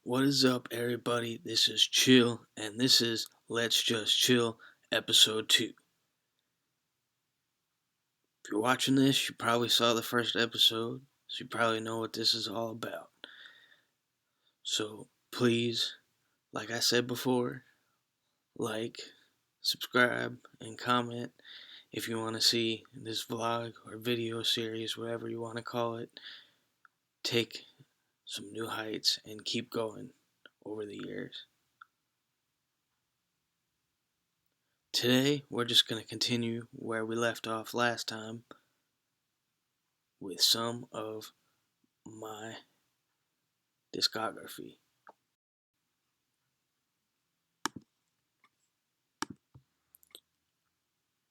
What is up, everybody? This is Chill, and this is Let's Just Chill, Episode 2. If you're watching this, you probably saw the first episode, so you probably know what this is all about. So, please, like I said before, like, subscribe, and comment if you want to see this vlog or video series, whatever you want to call it, take some new heights and keep going over the years. Today, we're just going to continue where we left off last time with some of my discography.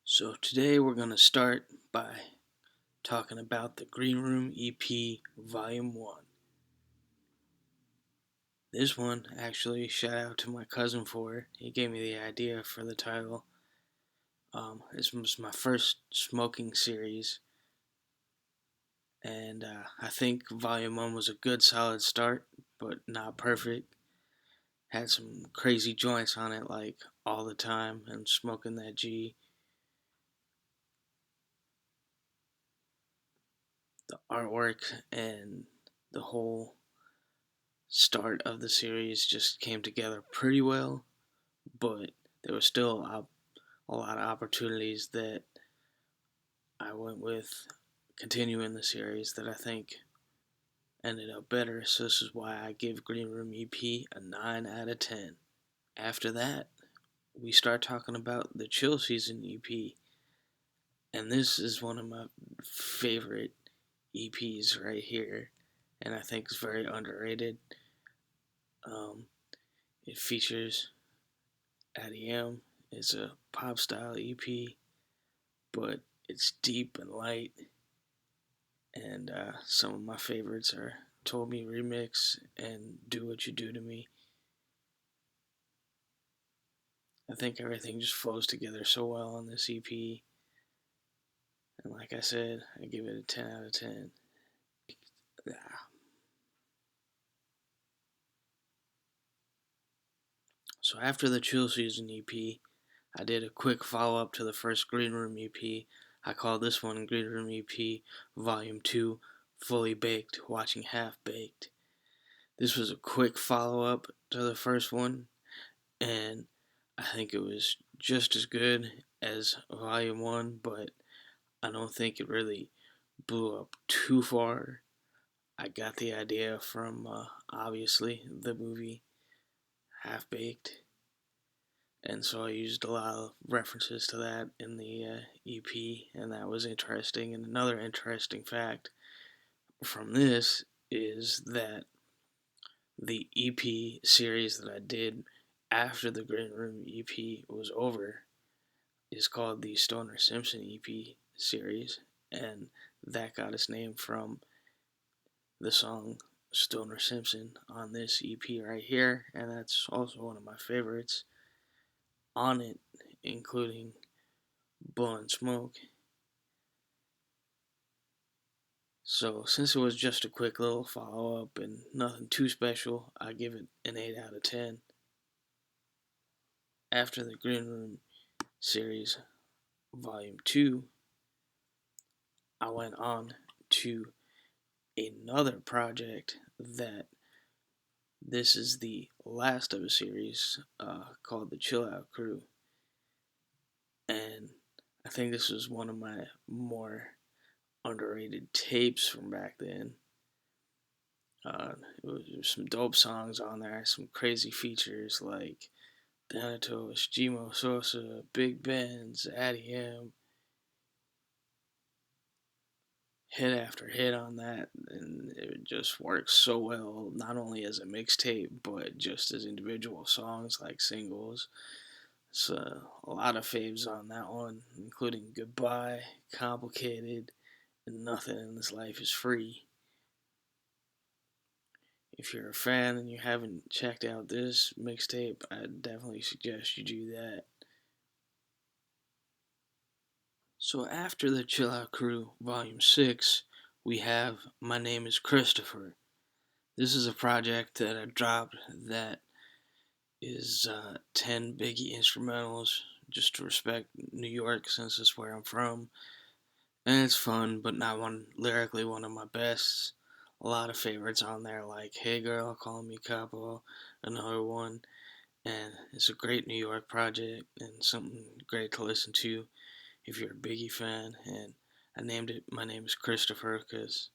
So today we're going to start by talking about the Green Room EP Volume 1. This one, actually, shout out to my cousin for it. He gave me the idea for the title. This was my first smoking series, and I think Volume 1 was a good solid start, but not perfect. Had some crazy joints on it, like All the Time and Smoking That G. The artwork and the whole start of the series just came together pretty well, but there was still a lot of opportunities that I went with continuing the series that I think ended up better, so this is why I give Green Room EP a 9 out of 10. After that, we start talking about the Chill Season EP, and this is one of my favorite EPs right here, and I think it's very underrated. It features Addie M. It's a pop style EP, but it's deep and light, and some of my favorites are Told Me Remix and Do What You Do to Me. I think everything just flows together so well on this EP, and like I said, I give it a 10 out of 10. So after the Chill Season EP, I did a quick follow-up to the first Green Room EP. I called this one Green Room EP Volume 2, Fully Baked, Watching Half Baked. This was a quick follow-up to the first one, and I think it was just as good as Volume 1, but I don't think it really blew up too far. I got the idea from, obviously, the movie Half Baked, and so I used a lot of references to that in the EP, and that was interesting. And another interesting fact from this is that the EP series that I did after the Green Room EP was over is called the Stoner Simpson EP series, and that got its name from the song Stoner Simpson on this EP right here, and that's also one of my favorites on it, including Blowing Smoke. So since it was just a quick little follow up and nothing too special, I give it an 8 out of 10. After the Green Room series Volume 2, I went on to another project that this is the last of a series called the Chill Out Crew. And I think this was one of my more underrated tapes from back then. It was some dope songs on there, some crazy features like Thanatos, Gmo Sosa, Big Benz, Addie M. Hit after hit on that, and it just works so well, not only as a mixtape, but just as individual songs like singles. So, a lot of faves on that one, including Goodbye, Complicated, and Nothing in This Life is Free. If you're a fan and you haven't checked out this mixtape, I definitely suggest you do that. So after the Chill Out Crew Volume 6, we have My Name is Christopher. This is a project that I dropped that is 10 Biggie instrumentals, just to respect New York since it's where I'm from. And it's fun, but not lyrically one of my best. A lot of favorites on there, like Hey Girl, Call Me Capo, another one. And it's a great New York project and something great to listen to if you're a Biggie fan. And I named it, my name is Christopher, because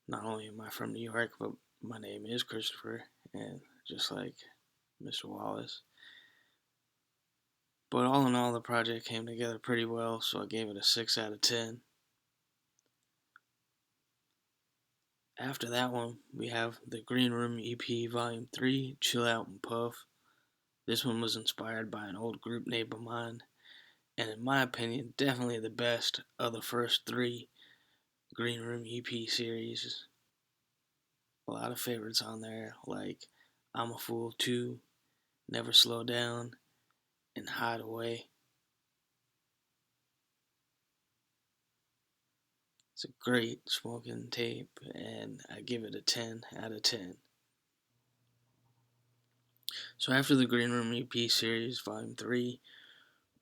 not only am I from New York, but my name is Christopher, and just like Mr. Wallace. But all in all, the project came together pretty well, so I gave it a 6 out of 10. After that one, we have the Green Room EP Volume 3, Chill Out and Puff. This one was inspired by an old group name of mine, and in my opinion, definitely the best of the first 3 Green Room EP series. A lot of favorites on there, like I'm a Fool Too, Never Slow Down, and Hide Away. It's a great smoking tape, and I give it a 10 out of 10. So after the Green Room EP series, Volume 3,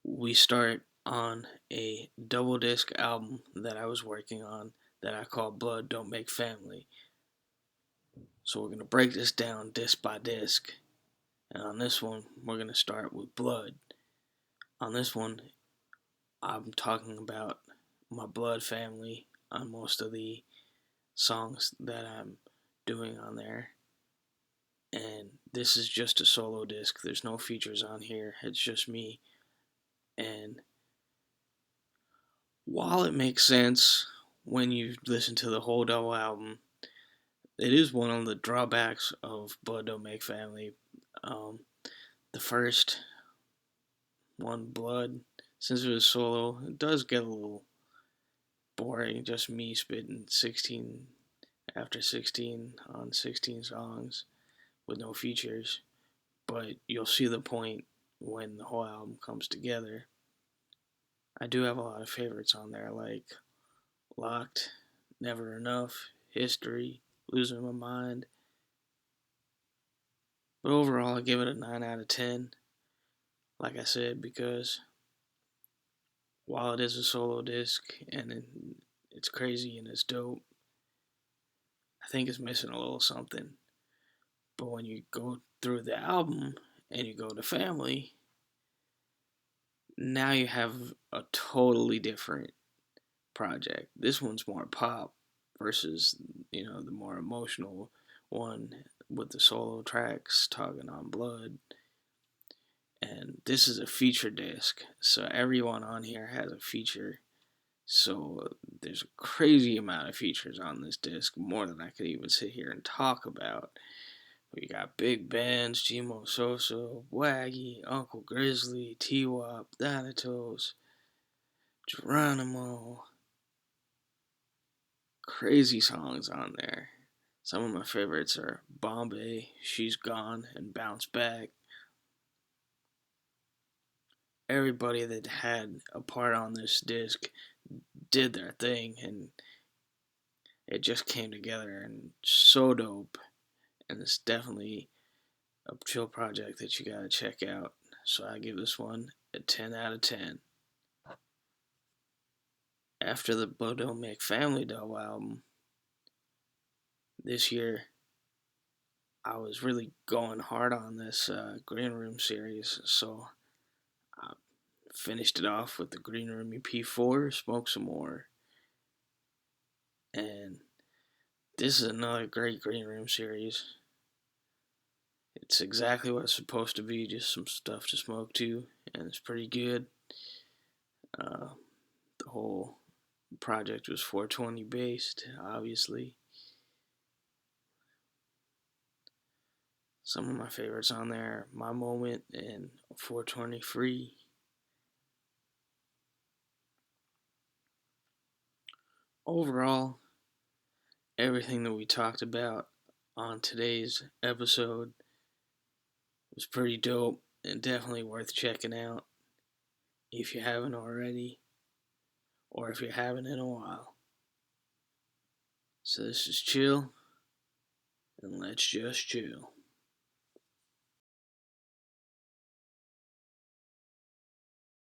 we start on a double disc album that I was working on that I call Blood Don't Make Family. So we're going to break this down disc by disc. And on this one, we're going to start with Blood. On this one, I'm talking about my blood family on most of the songs that I'm doing on there. And this is just a solo disc. There's no features on here. It's just me. And while it makes sense when you listen to the whole double album, it is one of the drawbacks of Blood Don't Make Family. The first one, Blood, since it was solo, it does get a little boring. Just me spitting 16 after 16 on 16 songs with no features. But you'll see the point when the whole album comes together. I do have a lot of favorites on there, like Locked, Never Enough, History, Losing My Mind. But overall, I give it a 9 out of 10. Like I said, because while it is a solo disc and it's crazy and it's dope, I think it's missing a little something. But when you go through the album and you go to Family, now you have a totally different project. This one's more pop versus, the more emotional one with the solo tracks talking on Blood. And this is a feature disc, so everyone on here has a feature. So there's a crazy amount of features on this disc, more than I could even sit here and talk about. We got big bands, Gmo Soso, Waggy, Uncle Grizzly, T-Wop, Thanatos, Geronimo. Crazy songs on there. Some of my favorites are Bombay, She's Gone, and Bounce Back. Everybody that had a part on this disc did their thing, and it just came together and so dope. And it's definitely a chill project that you gotta check out. So I give this one a 10 out of 10. After the Blood Don't Make Family double album, this year I was really going hard on this Green Room series, so I finished it off with the Green Room EP4, Smoke Some More. And this is another great Green Room series. It's exactly what it's supposed to be, just some stuff to smoke to, and it's pretty good. The whole project was 420 based, obviously. Some of my favorites on there, My Moment and 420 Free. Overall, everything that we talked about on today's episode was pretty dope and definitely worth checking out if you haven't already, or if you haven't in a while. So this is Chill, and let's just chill.